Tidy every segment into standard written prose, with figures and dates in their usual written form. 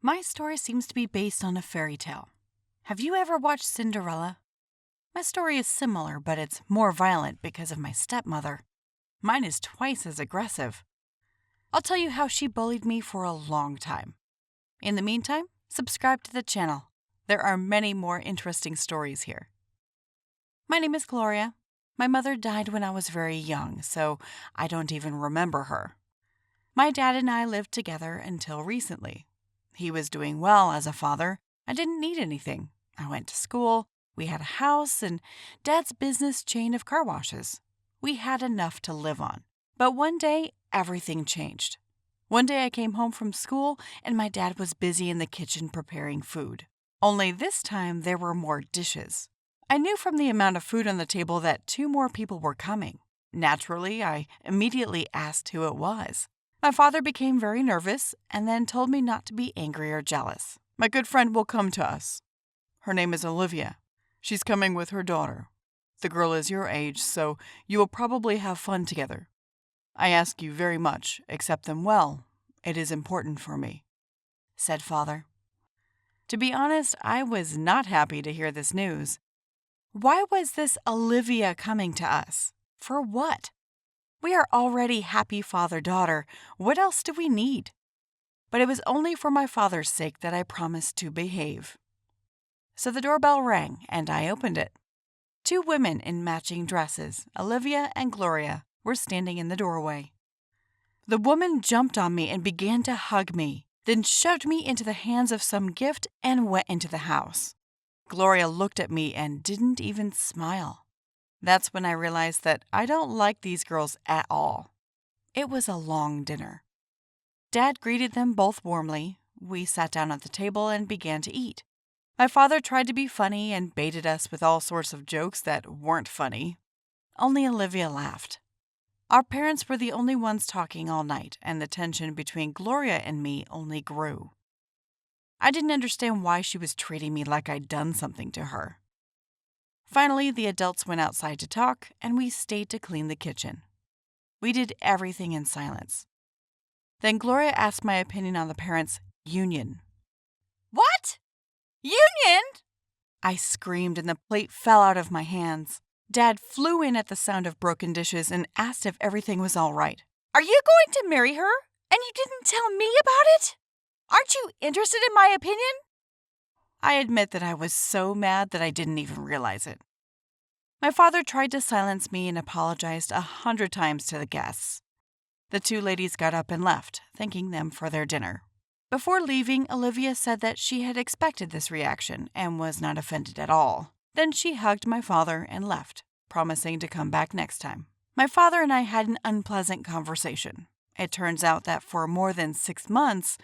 My story seems to be based on a fairy tale. Have you ever watched Cinderella? My story is similar, but it's more violent because of my stepmother. Mine is twice as aggressive. I'll tell you how she bullied me for a long time. In the meantime, subscribe to the channel. There are many more interesting stories here. My name is Gloria. My mother died when I was very young, so I don't even remember her. My dad and I lived together until recently. He was doing well as a father. I didn't need anything. I went to school, we had a house, and Dad's business chain of car washes. We had enough to live on. But one day, everything changed. One day I came home from school, and my dad was busy in the kitchen preparing food. Only this time there were more dishes. I knew from the amount of food on the table that 2 more people were coming. Naturally, I immediately asked who it was. My father became very nervous and then told me not to be angry or jealous. My good friend will come to us. Her name is Olivia. She's coming with her daughter. The girl is your age, so you will probably have fun together. I ask you very much, accept them well. It is important for me," said Father. To be honest, I was not happy to hear this news. Why was this Olivia coming to us? For what? We are already happy father-daughter. What else do we need? But it was only for my father's sake that I promised to behave. So the doorbell rang, and I opened it. 2 women in matching dresses, Olivia and Gloria, were standing in the doorway. The woman jumped on me and began to hug me, then shoved me into the hands of some gift and went into the house. Gloria looked at me and didn't even smile. That's when I realized that I don't like these girls at all. It was a long dinner. Dad greeted them both warmly. We sat down at the table and began to eat. My father tried to be funny and baited us with all sorts of jokes that weren't funny. Only Olivia laughed. Our parents were the only ones talking all night, and the tension between Gloria and me only grew. I didn't understand why she was treating me like I'd done something to her. Finally, the adults went outside to talk, and we stayed to clean the kitchen. We did everything in silence. Then Gloria asked my opinion on the parents' union. "What? Union?" I screamed, and the plate fell out of my hands. Dad flew in at the sound of broken dishes and asked if everything was all right. "Are you going to marry her? And you didn't tell me about it? Aren't you interested in my opinion?" I admit that I was so mad that I didn't even realize it. My father tried to silence me and apologized 100 times to the guests. The 2 ladies got up and left, thanking them for their dinner. Before leaving, Olivia said that she had expected this reaction and was not offended at all. Then she hugged my father and left, promising to come back next time. My father and I had an unpleasant conversation. It turns out that for more than 6 months,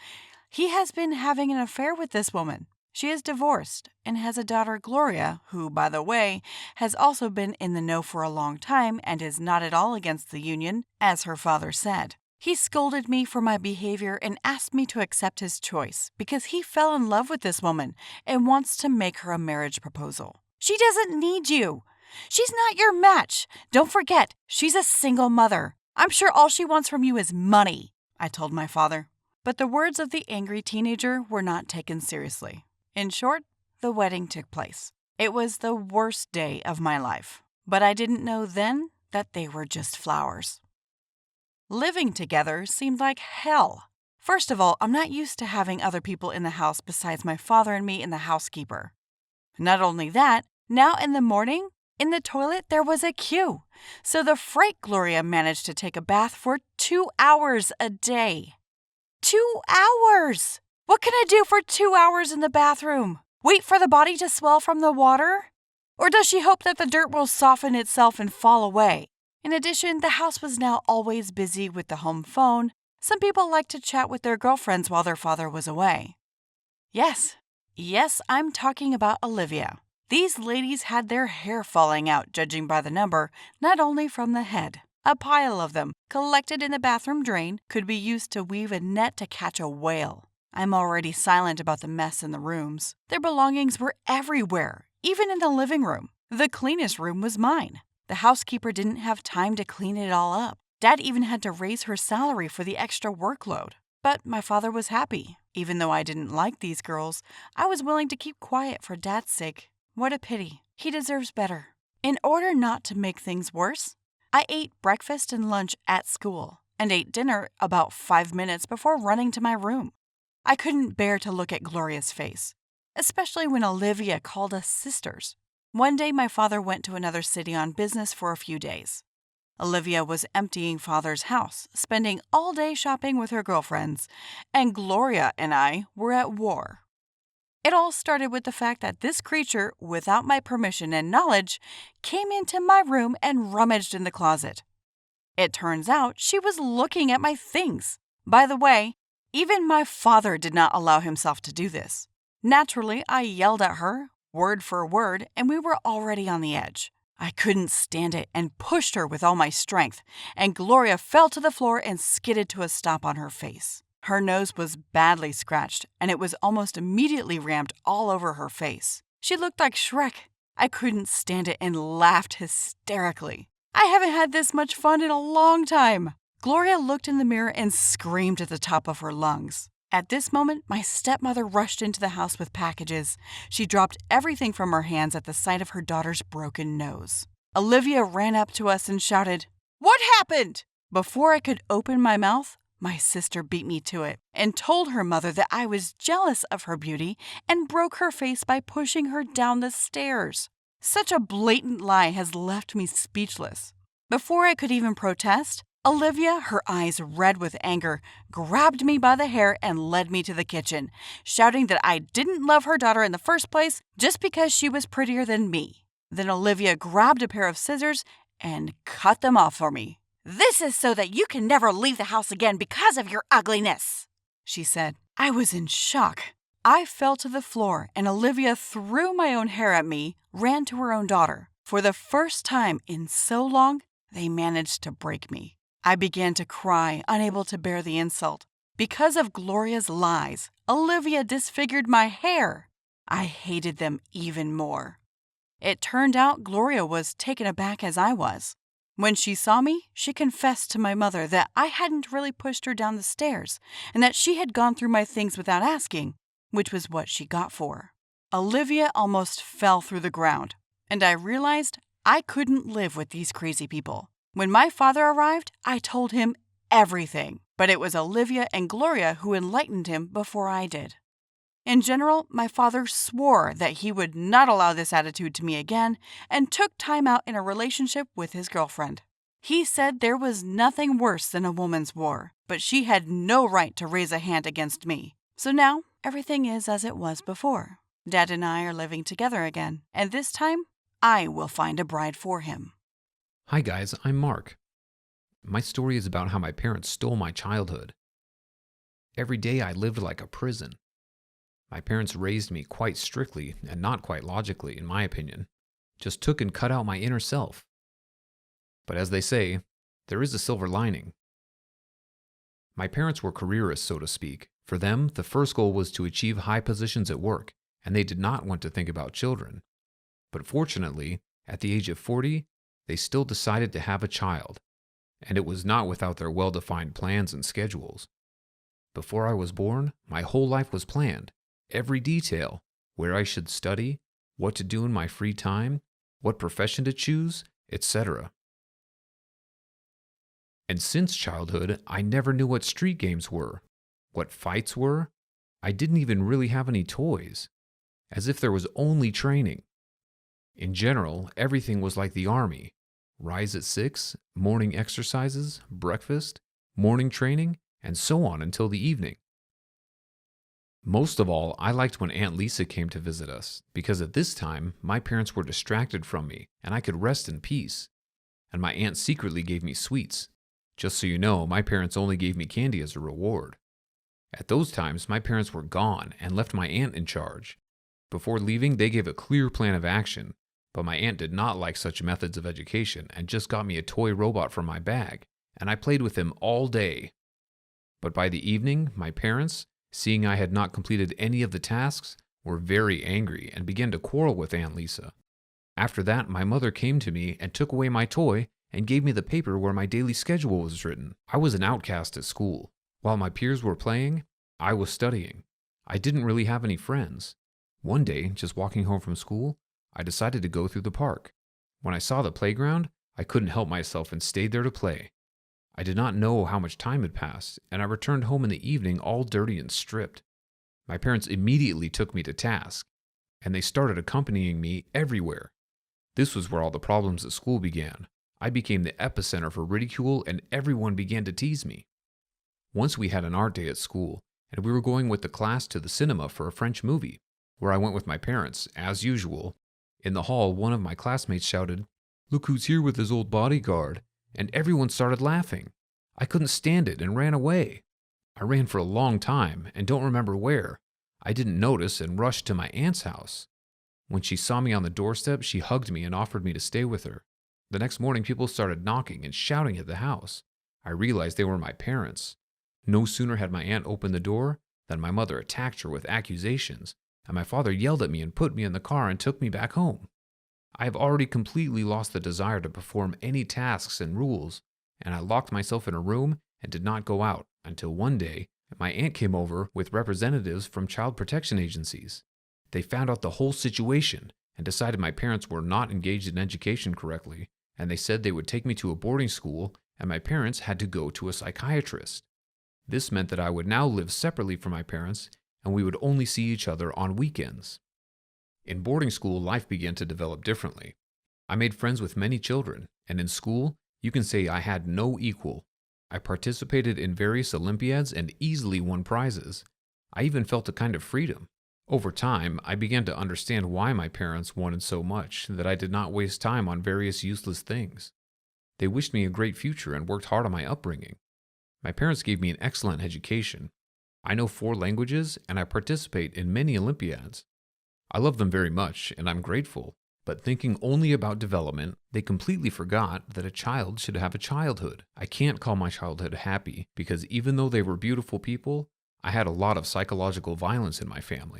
he has been having an affair with this woman. She is divorced and has a daughter, Gloria, who, by the way, has also been in the know for a long time and is not at all against the union, as her father said. He scolded me for my behavior and asked me to accept his choice because he fell in love with this woman and wants to make her a marriage proposal. She doesn't need you. She's not your match. Don't forget, she's a single mother. I'm sure all she wants from you is money, I told my father. But the words of the angry teenager were not taken seriously. In short, the wedding took place. It was the worst day of my life, but I didn't know then that they were just flowers. Living together seemed like hell. First of all, I'm not used to having other people in the house besides my father and me and the housekeeper. Not only that, now in the morning, in the toilet there was a queue. So the fright Gloria managed to take a bath for 2 hours a day. 2 hours! What can I do for 2 hours in the bathroom? Wait for the body to swell from the water? Or does she hope that the dirt will soften itself and fall away? In addition, the house was now always busy with the home phone. Some people liked to chat with their girlfriends while their father was away. Yes, I'm talking about Olivia. These ladies had their hair falling out, judging by the number, not only from the head. A pile of them, collected in the bathroom drain, could be used to weave a net to catch a whale. I'm already silent about the mess in the rooms. Their belongings were everywhere, even in the living room. The cleanest room was mine. The housekeeper didn't have time to clean it all up. Dad even had to raise her salary for the extra workload. But my father was happy. Even though I didn't like these girls, I was willing to keep quiet for Dad's sake. What a pity. He deserves better. In order not to make things worse, I ate breakfast and lunch at school and ate dinner about 5 minutes before running to my room. I couldn't bear to look at Gloria's face, especially when Olivia called us sisters. One day, my father went to another city on business for a few days. Olivia was emptying Father's house, spending all day shopping with her girlfriends, and Gloria and I were at war. It all started with the fact that this creature, without my permission and knowledge, came into my room and rummaged in the closet. It turns out she was looking at my things. By the way, even my father did not allow himself to do this. Naturally, I yelled at her, word for word, and we were already on the edge. I couldn't stand it and pushed her with all my strength, and Gloria fell to the floor and skidded to a stop on her face. Her nose was badly scratched, and it was almost immediately rammed all over her face. She looked like Shrek. I couldn't stand it and laughed hysterically. I haven't had this much fun in a long time. Gloria looked in the mirror and screamed at the top of her lungs. At this moment, my stepmother rushed into the house with packages. She dropped everything from her hands at the sight of her daughter's broken nose. Olivia ran up to us and shouted, "What happened?" Before I could open my mouth, my sister beat me to it and told her mother that I was jealous of her beauty and broke her face by pushing her down the stairs. Such a blatant lie has left me speechless. Before I could even protest, Olivia, her eyes red with anger, grabbed me by the hair and led me to the kitchen, shouting that I didn't love her daughter in the first place just because she was prettier than me. Then Olivia grabbed a pair of scissors and cut them off for me. "This is so that you can never leave the house again because of your ugliness," she said. I was in shock. I fell to the floor and Olivia threw my own hair at me, ran to her own daughter. For the first time in so long, they managed to break me. I began to cry, unable to bear the insult. Because of Gloria's lies, Olivia disfigured my hair. I hated them even more. It turned out Gloria was taken aback as I was. When she saw me, she confessed to my mother that I hadn't really pushed her down the stairs and that she had gone through my things without asking, which was what she got for. Olivia almost fell through the ground, and I realized I couldn't live with these crazy people. When my father arrived, I told him everything, but it was Olivia and Gloria who enlightened him before I did. In general, my father swore that he would not allow this attitude to me again and took time out in a relationship with his girlfriend. He said there was nothing worse than a woman's war, but she had no right to raise a hand against me. So now, everything is as it was before. Dad and I are living together again, and this time, I will find a bride for him. Hi guys, I'm Mark. My story is about how my parents stole my childhood. Every day I lived like a prison. My parents raised me quite strictly and not quite logically, in my opinion. Just took and cut out my inner self. But as they say, there is a silver lining. My parents were careerists, so to speak. For them, the first goal was to achieve high positions at work, and they did not want to think about children. But fortunately, at the age of 40, they still decided to have a child, and it was not without their well-defined plans and schedules. Before I was born, my whole life was planned, every detail, where I should study, what to do in my free time, what profession to choose, etc. And since childhood, I never knew what street games were, what fights were. I didn't even really have any toys, as if there was only training. In general, everything was like the army. Rise at 6, morning exercises, breakfast, morning training, and so on until the evening. Most of all, I liked when Aunt Lisa came to visit us, because at this time, my parents were distracted from me, and I could rest in peace. And my aunt secretly gave me sweets. Just so you know, my parents only gave me candy as a reward. At those times, my parents were gone and left my aunt in charge. Before leaving, they gave a clear plan of action, but my aunt did not like such methods of education and just got me a toy robot from my bag, and I played with him all day. But by the evening, my parents, seeing I had not completed any of the tasks, were very angry and began to quarrel with Aunt Lisa. After that, my mother came to me and took away my toy and gave me the paper where my daily schedule was written. I was an outcast at school. While my peers were playing, I was studying. I didn't really have any friends. One day, just walking home from school, I decided to go through the park. When I saw the playground, I couldn't help myself and stayed there to play. I did not know how much time had passed, and I returned home in the evening all dirty and stripped. My parents immediately took me to task, and they started accompanying me everywhere. This was where all the problems at school began. I became the epicenter for ridicule, and everyone began to tease me. Once we had an art day at school, and we were going with the class to the cinema for a French movie, where I went with my parents, as usual. In the hall, one of my classmates shouted, "Look who's here with his old bodyguard," and everyone started laughing. I couldn't stand it and ran away. I ran for a long time and don't remember where. I didn't notice and rushed to my aunt's house. When she saw me on the doorstep, she hugged me and offered me to stay with her. The next morning, people started knocking and shouting at the house. I realized they were my parents. No sooner had my aunt opened the door than my mother attacked her with accusations, and my father yelled at me and put me in the car and took me back home. I have already completely lost the desire to perform any tasks and rules, and I locked myself in a room and did not go out until one day my aunt came over with representatives from child protection agencies. They found out the whole situation and decided my parents were not engaged in education correctly, and they said they would take me to a boarding school and my parents had to go to a psychiatrist. This meant that I would now live separately from my parents and we would only see each other on weekends. In boarding school, life began to develop differently. I made friends with many children, and in school, you can say I had no equal. I participated in various Olympiads and easily won prizes. I even felt a kind of freedom. Over time, I began to understand why my parents wanted so much that I did not waste time on various useless things. They wished me a great future and worked hard on my upbringing. My parents gave me an excellent education. I know 4 languages and I participate in many Olympiads. I love them very much and I'm grateful, but thinking only about development, they completely forgot that a child should have a childhood. I can't call my childhood happy because even though they were beautiful people, I had a lot of psychological violence in my family.